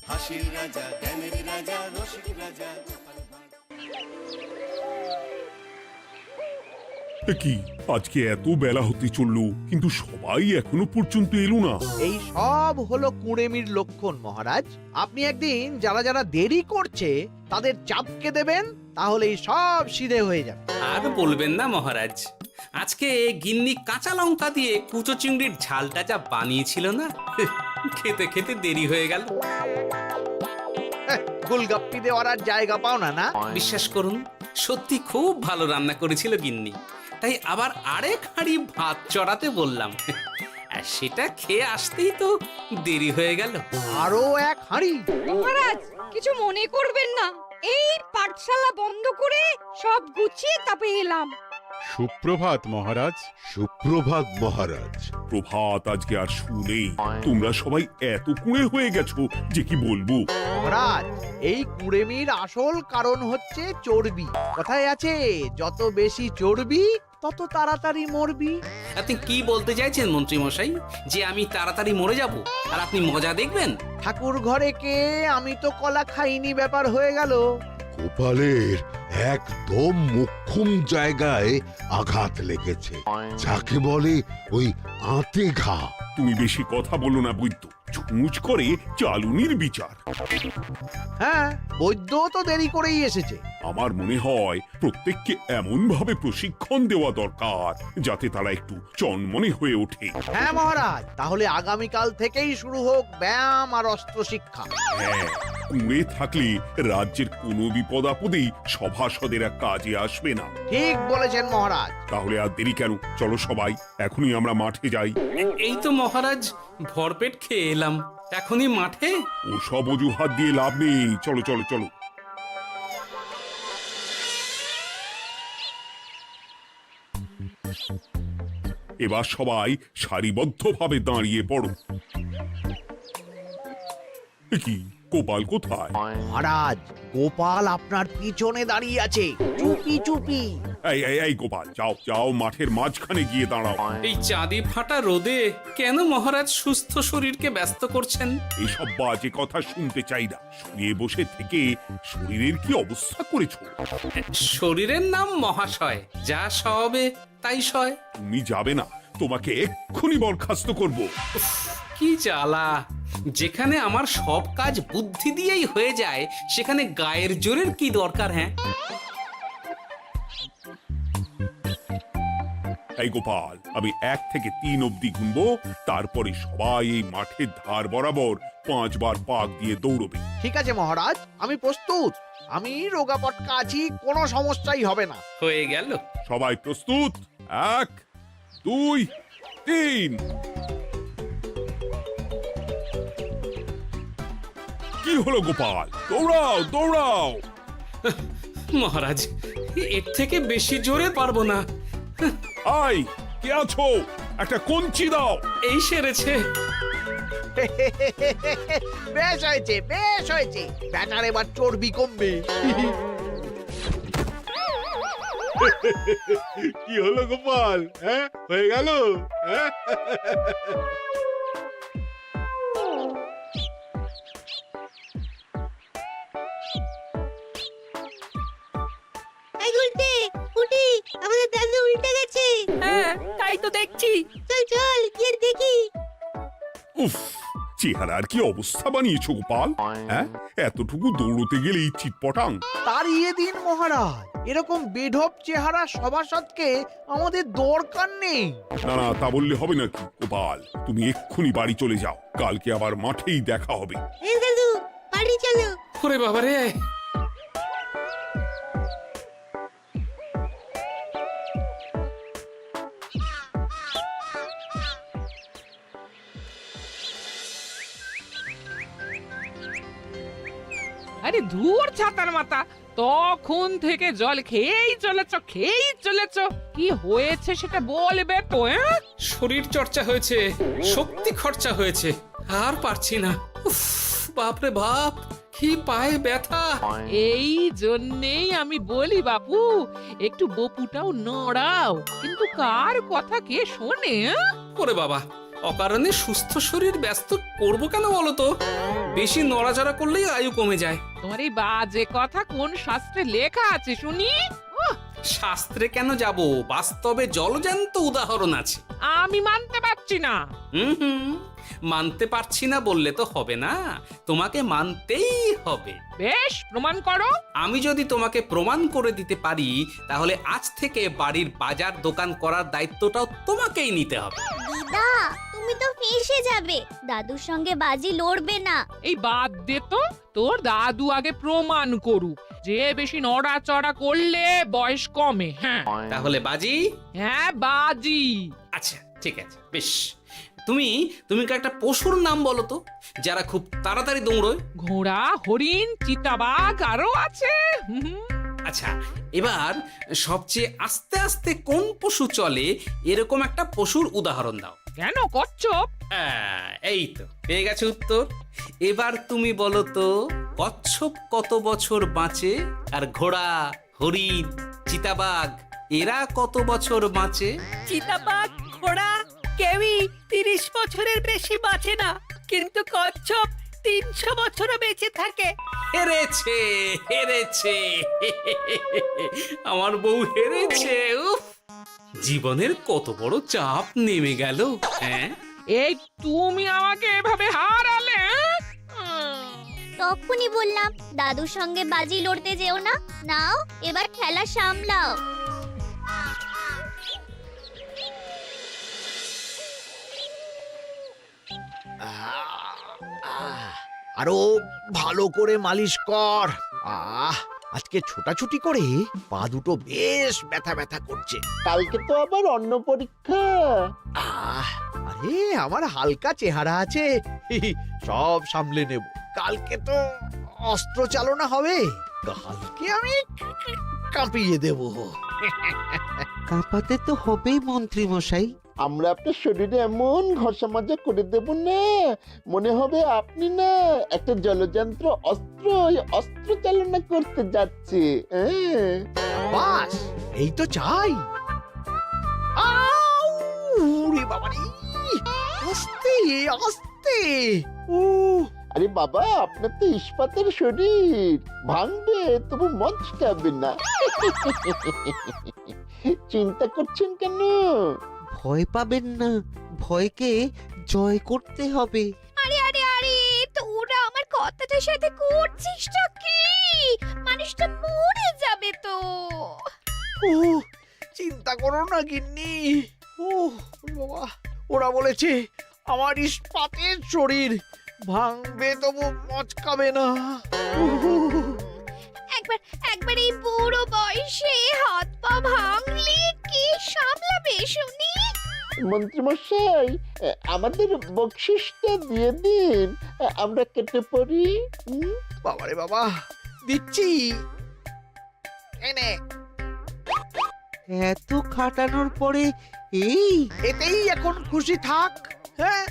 হাসির রাজা, জ্ঞানের রাজা, রসিক রাজা। কি আজকে এত বেলা হতে চললো, কিন্তু সবাই এখনো পর্যন্ত এলো না। এই সব হলো কুড়েমির লক্ষণ মহারাজ। আপনি একদিন যারা যারা দেরি করছে তাদের চাপকে দেবেন, তাহলেই সব সিধে হয়ে যাবে। আর বলবেন না মহারাজ, আজকে গিন্নি কাঁচা লঙ্কা দিয়ে কুচো চিংড়ির ঝালটা যা বানিয়েছিল না, খেতে খেতে দেরি হয়ে গেল। গোলগাপ্পি দেওয়ার আর জায়গা পাও না না? বিশ্বাস করুন, সত্যি খুব ভালো রান্না করেছিল গিন্নি, তাই আবার আরেক হাঁড়ি ভাত চড়াতে বললাম। আর সেটা খেয়ে আসতেই তো দেরি হয়ে গেল। আরো এক হাঁড়ি? মহারাজ কিছু মনে করবেন না, এই পাঠশালা বন্ধ করে সব গুছিয়ে তাপে এলাম। সুপ্রভাত মহারাজ। সুপ্রভাত মহারাজ। প্রভাত আজকে আর শুনেই, তোমরা সবাই এত কুঁড়ে হয়ে গেছো যে কি বলবো। মহারাজ, এই কুড়েমির আসল কারণ হচ্ছে চর্বি। কথায় আছে, যত বেশি চর্বি তত তাড়াতাড়ি মরবি। আপনি কি বলতে চাইছেন মন্ত্রী মশাই, যে আমি তাড়াতাড়ি মরে যাব আর আপনি মজা দেখবেন? ঠাকুর ঘরে কে, আমি তো কলা খাইনি ব্যাপার হয়ে গেল। গোপালের একদম মোক্ষম জায়গায় আঘাত লেগেছে, যাকে বলে ওই আঁতে ঘা। তুমি বেশি কথা বলো না বৈদ্য, ছুঁচ করে চালুনির বিচার। হ্যাঁ, বৈদ্য তো দেরি করেই এসেছে। আমার মনে হয় প্রত্যেককে এমন ভাবে প্রশিক্ষণ দেওয়া দরকার যাতে তারা একটু চনমনে হয়ে ওঠে। হ্যাঁ মহারাজ, তাহলে আগামীকাল থেকেই শুরু হোক ব্যায়াম আর অস্ত্র শিক্ষা। হ্যাঁ, কুঁড়ে থাকলে রাজ্যের কোনো বিপদ আপদেই সভাসদেরা কাজে আসবে না। ঠিক বলেছেন মহারাজ। তাহলে আর দেরি কেন, চলো সবাই এখনই আমরা মাঠে যাই। এই তো মহারাজ ভরপেট খেয়ে এলাম, এখনই মাঠে? ওসব অজুহাত দিয়ে লাভ নেই, চলো চলো চলো। এবার সবাই সারিবদ্ধভাবে দাঁড়িয়ে পড়ো। কি গোপাল কোথায়? মহারাজ, গোপাল আপনার পিছনে দাঁড়িয়ে আছে, চুপি চুপি। এই এই এই গোপাল, যাও যাও মাঠের মাঝখানে গিয়ে দাঁড়াও। এই চাঁদি ফাটা রোদে কেন মহারাজ সুস্থ শরীরকে ব্যস্ত করছেন? এইসব বাজে কথা শুনতে চাই না। শুয়ে বসে থেকে শরীরের কি অবস্থা করেছো? শরীরের নাম মহাশয়, যা সবে তাই সয়। তুমি যাবে না, তোমাকে এক্ষুনি বরখাস্ত করব। কি জ্বালা! যেখানে আমার সব কাজ বুদ্ধি দিয়েই হয়ে যায়, সেখানে গায়ের জোরের কি দরকার? হ্যাঁ, এই গোপাল, আমি 1 থেকে 3 অব্দি গুনবো, তারপরে সবাই এই মাঠের ধার বরাবর 5 বার পাক দিয়ে দৌড়বে। ঠিক আছে মহারাজ, আমি প্রস্তুত। আমি রোগা পটকা আছি, কোনো সমস্যাই হবে না। হয়ে গেল। সবাই প্রস্তুত? 1 2 3। কি হলো গোপাল, দৌড়াও দৌড়াও। মহারাজ, এর থেকে বেশি জোরে পারবো না। আই, কে আছো? একটা কঞ্চি দাও। এই সেরেছে। বেশ হয়েছে, বেশ হয়েছে। ব্যাটার এবার চর্বি কমবে। কি হলো গোপাল, হ্যাঁ হয়ে গেল? হ্যাঁ? এই উল্টে উঠি, আমাদের দাদু উল্টে গেছে। হ্যাঁ, তাই তো দেখছি। চল চল গিয়ে দেখি। উফ, চেহারার কি অবস্থা বানিয়েছো গোপাল, হ্যাঁ? এতটুকু দৌড়তে গেলেই চিটপটাং। তাড়িয়ে দিন মহারাজ, এরকম বেঢপ চেহারা সভাসদকে আমাদের দরকার নেই। না না, তা বললে হবে নাকি গোপাল, তুমি এক্ষুনি বাড়ি চলে যাও, কালকে আবার মাঠেই দেখা হবে। এই দাদু বাড়ি চলো। ওরে বাবারে! আরে ধুর ছাতার মাথা, তখন থেকে জল খেয়েই চলেছ। কি হয়েছে সেটা বলবে তো? শরীর চর্চা হয়েছে, শক্তি খরচা হয়েছে, আর পারছি না। উফ, বাপরে বাপ, কি পায়ে ব্যথা! এই জন্যেই আমি বলি বাপু, একটু বপুটাও নড়াও, কিন্তু কার কথা কে শোনে? ওরে বাবা, অকারণে সুস্থ শরীর ব্যস্ত করব কেন বলো তো? বেশি নড়াচড়া করলেই আয়ু কমে যায়। তোমার এই বাজে কথা কোন শাস্ত্রে লেখা আছে শুনি? শাস্ত্রে কেন যাব, বাস্তবে জলজ্যান্ত উদাহরণ আছে। আমি মানতে পারছি না। হুম, মানতে পারছি না বললে তো হবে না, তোমাকে মানতেই হবে। বেশ, প্রমাণ করো। আমি যদি তোমাকে প্রমাণ করে দিতে পারি, তাহলে আজ থেকে বাড়ির বাজার দোকান করার দায়িত্বটাও তোমাকেই নিতে হবে। দিদা, তুমি তো ফেঁসে যাবে, দাদুর সঙ্গে বাজি লড়বে না। এই বাদ দে তো, তোর দাদু আগে প্রমাণ করুক যে বেশি নড়াচড়া করলে বয়স কমে। হ্যাঁ তাহলে বাজি? হ্যাঁ, বাজি। আচ্ছা ঠিক আছে, বেশ। তুমি তুমি একটা পশুর নাম বলো তো, যারা খুব তাড়াতাড়ি দৌড়য়। ঘোড়া, হরিণ, চিতাবাঘ আরো আছে। আচ্ছা, এবার সবচেয়ে আস্তে আস্তে কোন পশু চলে, এরকম একটা পশুর উদাহরণ দাও। কেন, কচ্ছপ? এই তো পেয়ে গেছে উত্তর। এবার তুমি বলো তো, কচ্ছপ কত বছর বাঁচে, আর ঘোড়া, হরিণ, চিতাবাঘ এরা কত বছর বাঁচে? চিতাবাঘ, ঘোড়া কেউই 30 বছরের বেশি বাঁচে না, কিন্তু কচ্ছপ 300 বছরও বেঁচে থাকে। হেরেছে, হেরেছে, আমার বউ হেরেছে। উফ, জীবনের কত বড় চাপ নেমে গেল। হ্যাঁ, এই তুমি আমাকে এভাবে হারালে? তখনই বললাম দাদুর সঙ্গে বাজি লড়তে যেও না। নাও এবার খেলা সামলাও। আরো ভালো করে মালিশ কর। আজকে ছোটাছুটি করে পা দুটো বেশ ব্যথা ব্যথা করছে। কালকে তো আবার অন্য পরীক্ষা। আরে আমার হালকা চেহারা আছে, সব সামলে নেব। কালকে তো অস্ত্র চালনা হবে, কালকে আমি কাঁপিয়ে দেব। কাঁপাতে তো হবেই মন্ত্রী মশাই। আমরা আপনার শরীরে এমন ঘষা মাজা করে দেব না, মনে হবে আপনি না একটা জলযন্ত্র অস্ত্র চালনা করতে যাচ্ছে। বাস এই তো চাই। বাবারি, আস্তে আস্তে। আরে বাবা, আপনার তো ইস্পাতের শরীর, ভাঙবে তবু মচকাবে না। চিন্তা করছেন কেন? ভয় পাবেন না, ভয়কে জয় করতে হবে। আরে আরে আরে, তোরা আমার কথাটার সাথে করছিসটা কি? মানুষটা মরে যাবে তো। চিন্তা করো না গিন্নি। বাবা, ওরা বলেছে আমার ইস্পাতের শরীর, ভাঙবে তবু মচকাবে না। একবার এই বুড়ো বয়সে হাত পা ভাঙলে কে সামলাবে শুনি? মন্ত্রী মশাই, আমাদের বকশিসটা দিয়ে দিন, আমরা কেটে পড়ি। বাবারে বাবা, দিচ্ছি। এনে এত খাটানোর পরে এতেই এখন খুশি থাক। হ্যাঁ,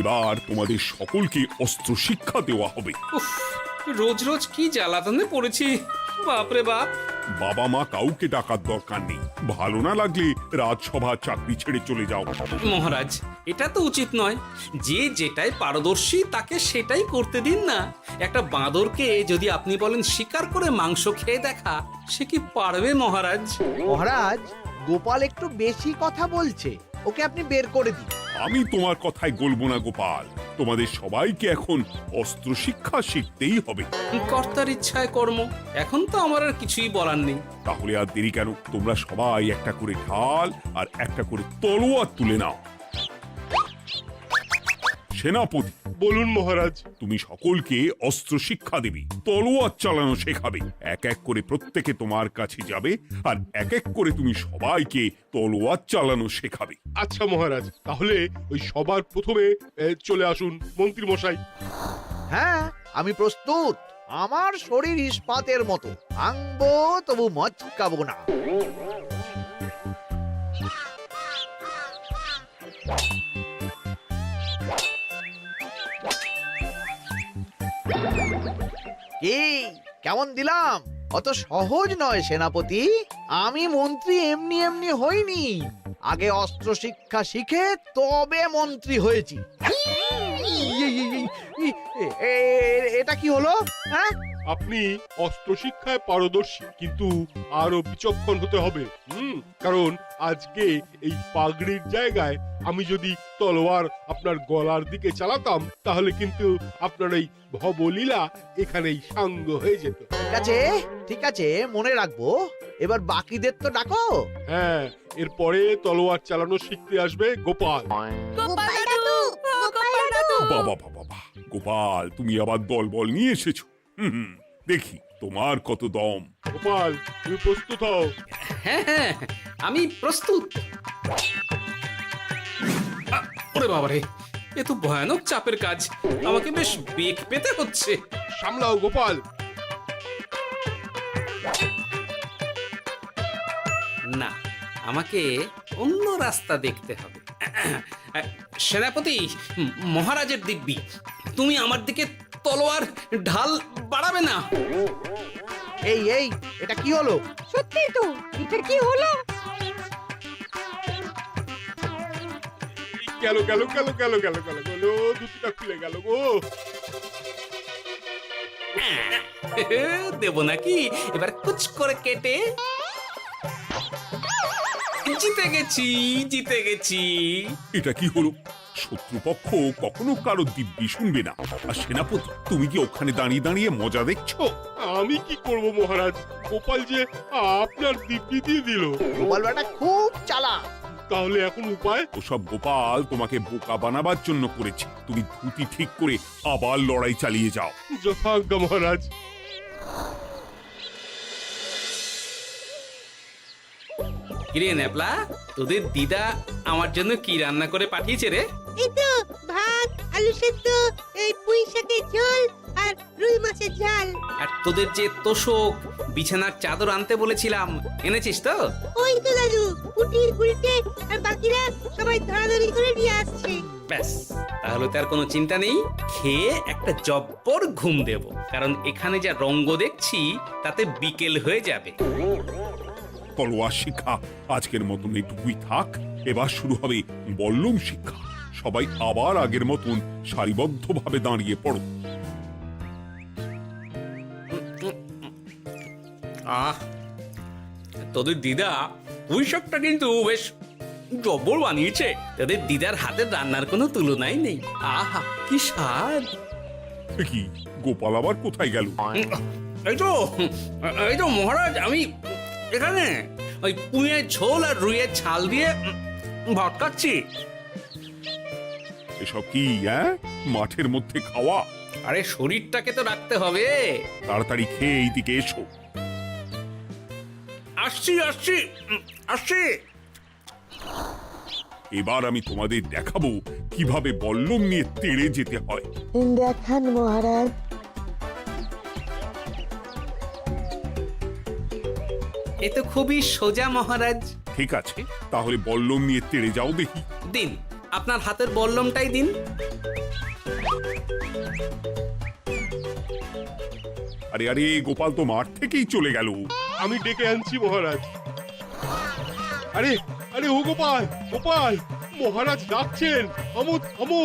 এবার তোমাদের সকলকে অস্ত্র শিক্ষা দেওয়া হবে। উফ, রোজ রোজ কি জ্বালাতনে পড়েছি, বাপরে বাপ। বাবা মা কাউকে ডাকার দরকার নেই, ভালো না লাগলে রাজসভা চাকরি ছেড়ে চলে যাও। মহারাজ, এটা তো উচিত নয়। যে যেটাই পারদর্শী তাকে সেটাই করতে দিন না। একটা বাঁদরকে যদি আপনি বলেন শিকার করে মাংস খেয়ে দেখা, সে কি পারবে মহারাজ? মহারাজ, গোপাল একটু বেশি কথা বলছে, ওকে আপনি বের করে দিন। আমি তোমার কথায় গলবো না গোপাল, তোমাদের সবাইকে এখন অস্ত্র শিক্ষা শিখতেই হবে। কর্তার ইচ্ছায় কর্ম, এখন তো আমার আর কিছুই বলার নেই। তাহলে আর দেরি কেন, তোমরা সবাই একটা করে ঢাল আর একটা করে তলোয়ার তুলে নাও। সেনাপতি, বলুন মহারাজ। তুমি সকলকে অস্ত্র শিক্ষা দেবে, তলোয়ার চালানো শেখাবে। এক এক করে প্রত্যেকে তোমার কাছে যাবে আর এক এক করে তুমি সবাইকে তলোয়ার চালানো শেখাবে। আচ্ছা মহারাজ, তাহলে ওই সবার প্রথমে চলে আসুন মন্ত্রী মশাই। হ্যাঁ, আমি প্রস্তুত। আমার শরীর ইস্পাতের মতো, ভাঙবো তবু মচকাবো না। কি কেমন দিলাম? অত সহজ নয় সেনাপতি। আমি মন্ত্রী এমনি এমনি হইনি, আগে অস্ত্র শিক্ষা শিখে তবে মন্ত্রী হয়েছি। এটা কি হলো? হ্যাঁ, আপনি অস্ত্র শিক্ষায় পারদর্শী, কিন্তু আরো বিচক্ষণ হতে হবে। কারণ আজকে এই পাগড়ির জায়গায় আমি যদি তলোয়ার আপনার গলার দিকে চালাতাম, তাহলে কিন্তু আপনার এই ভবলীলা এখানেই সাঙ্গ হয়ে যেত। ঠিক আছে ঠিক আছে, মনে রাখবো। এবার বাকিদের তো ডাকো। হ্যাঁ, এরপরে তলোয়ার চালানো শিখতে আসবে গোপাল। গোপাল দাদু, গোপাল দাদু। বাবা বাবা বাবা, গোপাল তুমি আবার দল বল নিয়ে এসেছো। দেখি তোমার কত দম। গোপাল, তুমি প্রস্তুত হও। হ্যাঁ হ্যাঁ, আমি প্রস্তুত। ওরে বাবারে, এ তো ভয়ানক চাপের কাজ, আমাকে বেশ বেগ পেতে হচ্ছে। সামলাও গোপাল। না, আমাকে অন্য রাস্তা দেখতে হবে। সেনাপতি, মহারাজের দিব্যি, তুমি আমার দিকে তলোয়ার ঢাল বাড়াবে না। এই এই, এটা কি হলো? সত্যি তো, এটা কি হলো? গেল গেল গেল গেল গেল গেল গেল, দুটিটা খুলে গেল গো। দেব নাকি এবার কুচ করে কেটে? জিতে গেছি, জিতে গেছি। এটা কি হলো? শত্রুপক্ষ কখনো কারো দিব্যি শুনবে না। আর সেনাপতি, তুমি কি ওখানে দাঁড়িয়ে দাঁড়িয়ে মজা দেখছো? আমি কি করব মহারাজ, গোপাল যে আপনার দিব্যি দিয়ে দিল। গোপাল বেটা খুব চালাক। তাহলে এখন উপায়? ওসব গোপাল তোমাকে বোকা বানাবার জন্য করেছে। তুমি ধুতি ঠিক করে আবার লড়াই চালিয়ে যাও। যথাজ্ঞা মহারাজ। কিরে ন্যাপলা, তোদের দিদা আমার জন্য কি রান্না করে পাঠিয়েছে রে? এই তো ভাত, আলু সেদ্ধ, এই পুঁই শাকের ঝোল আর রুই মাছের ঝাল। আর তোদের যে তোষক, বিছানার চাদর আনতে বলেছিলাম, এনেছিস তো? ওই তো দাদু, কুটির গুলটে আর বাকিরা সবাই ধরাধরি করে নিয়ে আসছে। ব্যাস, তাহলে তার কোনো চিন্তা নেই। খেয়ে একটা জব্বর ঘুম দেব, কারণ এখানে যা রঙ্গ দেখছি তাতে বিকেল হয়ে যাবে। তলোয়ার শিক্ষা আজকের মতন এইটুকুই থাক। এবার শুরু হবে বল্লম শিক্ষা। সবাই আবার আগের মতন সারিবদ্ধভাবে দাঁড়িয়ে পড়ো। আহ, তোদের দিদা পুঁই শাকটা কিন্তু বেশ জব্বর বানিয়েছে। তোদের দিদার হাতের রান্নার কোনো তুলনাই নেই। আহা, কি স্বাদ! এ কি, গোপাল আবার কোথায় গেল? এই তো মহারাজ, আমি এখানে ওই পুঁইয়ের ঝোল আর রুইয়ের ছাল দিয়ে ভাত খাচ্ছি। এসব কি মাঠের মধ্যে খাওয়া? আরে শরীরটাকে তো রাখতে হবে। তাড়াতাড়ি খেয়ে এইদিকে এসো। আসছি আসছি আসছি। এবার আমি তোমাদের দেখাবো কিভাবে বল্লম নিয়ে তেড়ে যেতে হয়। দেখান মহারাজ। এ তো খুবই সোজা মহারাজ। ঠিক আছে, তাহলে বল্লম নিয়ে তেড়ে যাও দেখি। দিন, আপনার হাতের বল্লমটাই দিন। আরে আরে, গোপাল তো মাঠ থেকেই চলে গেল। আমি ডেকে আনছি মহারাজ। আরে আরে, ও গোপাল, গোপাল, মহারাজ ডাকছেন। থামো থামো।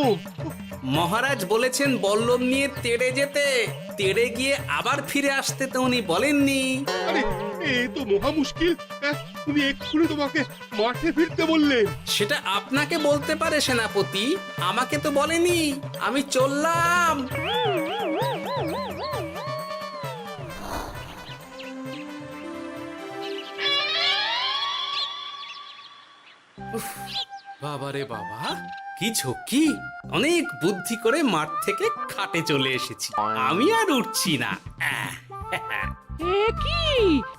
মহারাজ বলেছেন বল্লম নিয়ে তেড়ে যেতে। তেড়ে গিয়ে আবার ফিরে আসতে তো উনি বলেননি। আরে, এ তো মহা মুশকিল। উনি এক্ষুনি তোমাকে মাঠে ফিরতে বললেন। সেটা আপনাকে বলতে পারে সেনাপতি, আমাকে তো বলেনি। আমি চললাম। বাবা রে বাবা, কি ঝক্কি! অনেক বুদ্ধি করে মাঠ থেকে খাটে চলে এসেছি। আমি আর উঠছি না। এ কি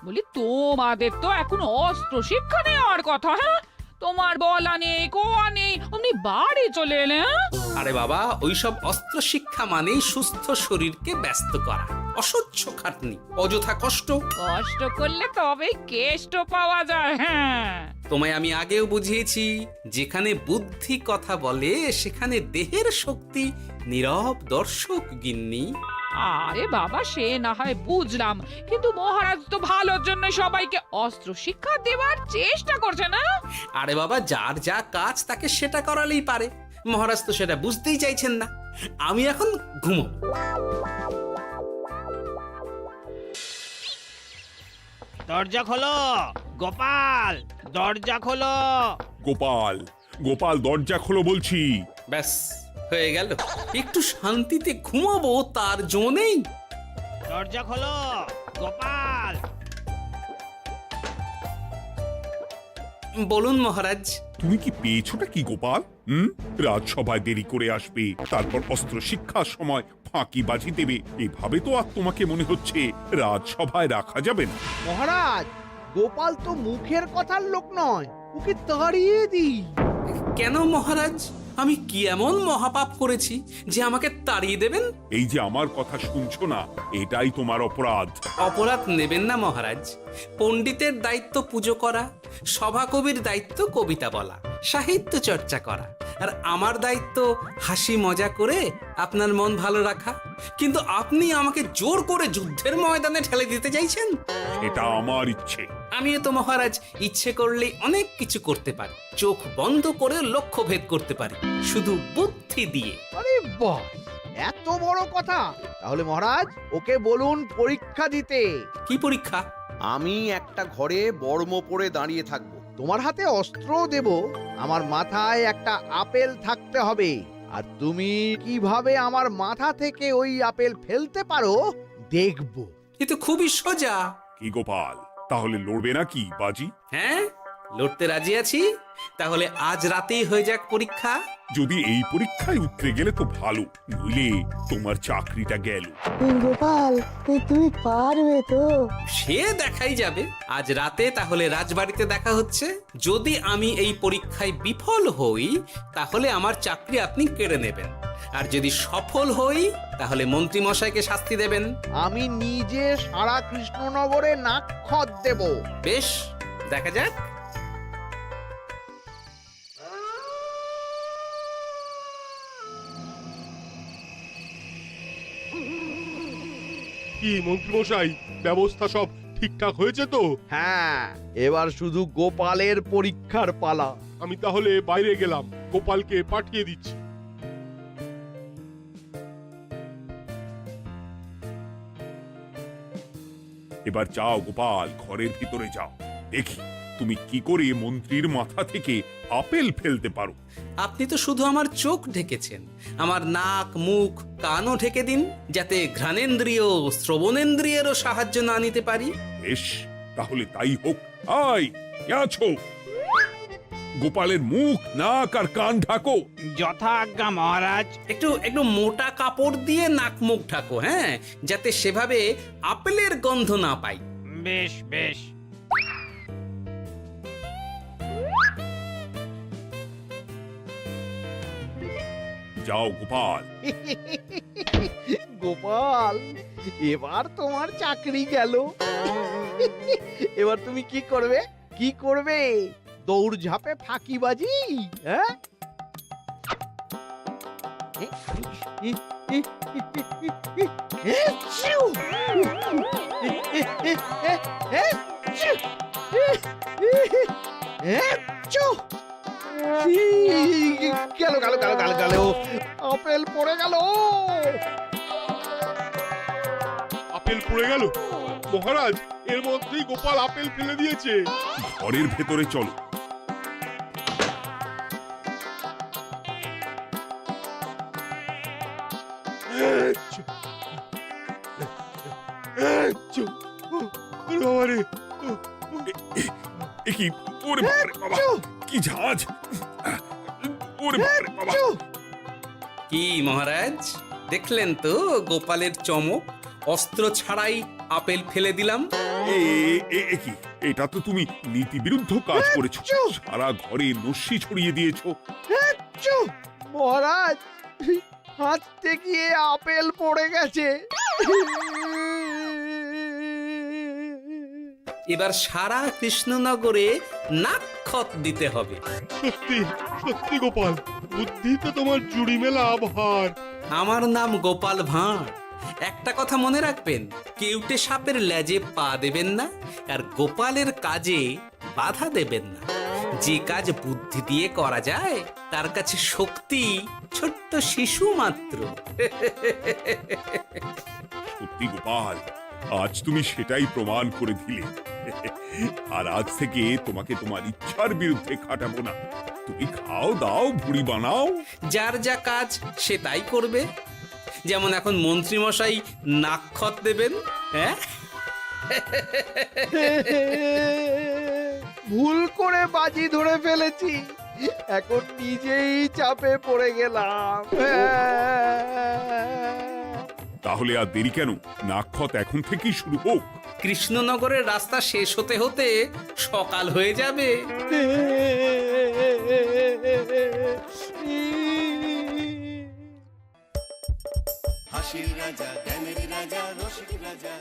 বলি, তোমাদের তো এখন অস্ত্র শিক্ষা নেওয়ার কথা। হ্যাঁ, তোমার বলা নেই, কোয়া নেই, অমনি বাড়ি চলে এলে। আরে বাবা, ওইসব অস্ত্র শিক্ষা মানেই সুস্থ শরীরকে ব্যস্ত করা, অসহ্য খাটনি, অযথা কষ্ট। কষ্ট করলে তবেই কেষ্ট পাওয়া যায়। হ্যাঁ, তোমায় আমি আগেও বুঝিয়েছি, যেখানে বুদ্ধি কথা বলে সেখানে দেহের শক্তি নীরব দর্শক গিন্নি। আরে বাবা, সে না হয় বুঝলাম, কিন্তু মহারাজ তো ভালোর জন্য সবাইকে অস্ত্র শিক্ষা দেওয়ার চেষ্টা করছে না? আরে বাবা, যার যা কাজ তাকে সেটা করালেই পারে। মহারাজ তো সেটা বুঝতেই চাইছেন না। আমি এখন ঘুমোবো। দরজা খোলো গোপাল, দরজা খোলো। গোপাল, গোপাল দরজা খোলো বলছি। ব্যাস হয়ে গেল। একটু শান্তিতে ঘুমাবো তার জো নেই। দরজা খোলো গোপাল। বলুন মহারাজ। তুমি কি পেয়েছোটা কি গোপাল? রাজসভায় দেরি করে আসবে, তারপর অস্ত্র শিক্ষার সময় ফাঁকিবাজি দেবে, এভাবে তো আর তোমাকে মনে হচ্ছে রাজসভায় রাখা যাবে না। মহারাজ, গোপাল তো মুখের কথার লোক নয়, ওকে তাড়িয়ে দিই। কেন মহারাজ? আমি কি এমন মহাপাপ করেছি যে আমাকে তাড়িয়ে দেবেন? এই যে আমার কথা শুনছো না, এটাই তোমার অপরাধ। অপরাধ নেবেন না মহারাজ। পণ্ডিতের দায়িত্ব পুজো করা, সভাকবির দায়িত্ব কবিতা বলা, সাহিত্য চর্চা করা, আর আমার দায়িত্ব হাসি মজা করে আপনার মন ভালো রাখা। কিন্তু আপনি আমাকে জোর করে যুদ্ধের ময়দানে ঠেলে দিতে চাইছেন। এটা আমার ইচ্ছে। আমিও তো মহারাজ ইচ্ছে করলেই অনেক কিছু করতে পারি। চোখ বন্ধ করে লক্ষ্য ভেদ করতে পারি, শুধু বুদ্ধি দিয়ে। আরে বাহ, এত বড় কথা! তাহলে মহারাজ, ওকে বলুন পরীক্ষা দিতে। কি পরীক্ষা? আমি একটা ঘরে বর্ম পরে দাঁড়িয়ে থাকবো। তোমার হাতে অস্ত্র দেব, আমার মাথায় একটা আপেল থাকতে হবে, আর তুমি কিভাবে আমার মাথা থেকে ওই আপেল ফেলতে পারো দেখবো। এ তো খুবই সোজা। কি গোপাল, তাহলে লড়বে নাকি বাজি? হ্যাঁ, লড়তে রাজি আছি। তাহলে আজ রাতেই হয়ে যাক পরীক্ষা। যদি এই পরীক্ষায় উতরে গেলে তো ভালো, নইলে তোমার চাকরিটা গেল। গোপাল, তুমি পারবে তো? সে দেখাই যাবে। আজ রাতে তাহলে রাজবাড়িতে দেখা হচ্ছে। যদি আমি এই পরীক্ষায় বিফল হই, তাহলে আমার চাকরি আপনি কেড়ে নেবেন, আর যদি সফল হই তাহলে মন্ত্রী মশাইকে শাস্তি দেবেন। আমি নিজে সারা কৃষ্ণনগরে নাক্ষত দেব। বেশ, দেখা যাক। কি মন্ত্রীমশাই, ব্যবস্থা সব ঠিকঠাক হয়েছে তো? হ্যাঁ, এবার শুধু গোপালের পরীক্ষার পালা। আমি তাহলে বাইরে গেলাম, গোপালকে পাঠিয়ে দিচ্ছি। এবার যাও গোপাল, ঘরের ভিতরে যাও, দেখি তুমি কি করে মন্ত্রীর মাথা থেকে আপেল ফেলতে পারো। আপনি তো শুধু আমার চোখ ঢেকেছেন, আমার নাক, মুখ, কানও ঢেকে দিন, যাতে ঘ্রাণেন্দ্রিয়, শ্রবণেন্দ্রিয়েরও সাহায্য না নিতে পারি। বেশ, তাহলে তাই হোক। আয়, কে আছো? গোপালের মুখ, নাক আর কান ঢাকো। যথা আজ্ঞা মহারাজ। একটু মোটা কাপড় দিয়ে নাক মুখ ঢাকো, হ্যাঁ, যাতে সেভাবে আপেলের গন্ধ না পাই। বেশ বেশ। যাও গোপাল। গোপাল, এবার তোমার চাকরি গেল। এবার তুমি কি করবে? কি করবে? দৌড় ঝাঁপে ফাঁকিবাজি? হ্যাঁ? গেল গেল গেল গেল গেল, আপেল পড়ে গেল। আপেল পড়ে গেল? মহারাজ, এর মধ্যেই গোপাল আপেল ফেলে দিয়েছে। ঘরের ভেতরে চলো। কি ওরে বাবারে বাবা, কি ঝাঁজ! ওরে বাবারে বাবা। কি মহারাজ, দেখলেন তো গোপালের চমক? অস্ত্র ছাড়াই আপেল ফেলে দিলাম। কি, এটা তো তুমি নীতি বিরুদ্ধ কাজ করেছো। সারা ঘরে নস্যি ছড়িয়ে দিয়েছো। মহারাজ, হাত থেকে আপেল পড়ে গেছে। এবার সারা কৃষ্ণনগরে নাক্ষত দিতে হবে। সত্যি সত্যি গোপাল, বুদ্ধি তো তোমার জুড়ি মেলা আভার। আমার নাম গোপাল ভাঁড়, একটা কথা মনে রাখবেন, কেউটে সাপের লেজে পা দেবেন না, আর গোপালের কাজে বাধা দেবেন না। যে কাজ বুদ্ধি দিয়ে করা যায় তার কাছে শক্তি ছোট্ট শিশু মাত্র। সত্যি গোপাল, আজ তুমি সেটাই প্রমাণ করে দিলে। আর আজ থেকে তোমাকে তোমার ইচ্ছার বিরুদ্ধে খাটাবো না। তুমি খাও দাও, ভুড়ি বানাও। যার যা কাজ সে তাই করবে। যেমন এখন মন্ত্রী মশাই নাক্ষত দেবেন। হ্যাঁ, ভুল করে বাজি ধরে ফেলেছি, এখন নিজেই চাপে পড়ে গেলাম। তাহলে আর দেরি কেন? নাক্ষত এখন থেকেই শুরু হোক। কৃষ্ণনগরের রাস্তা শেষ হতে হতে সকাল হয়ে যাবে। হাসির রাজা, জ্ঞানের রাজা, রসিক রাজা।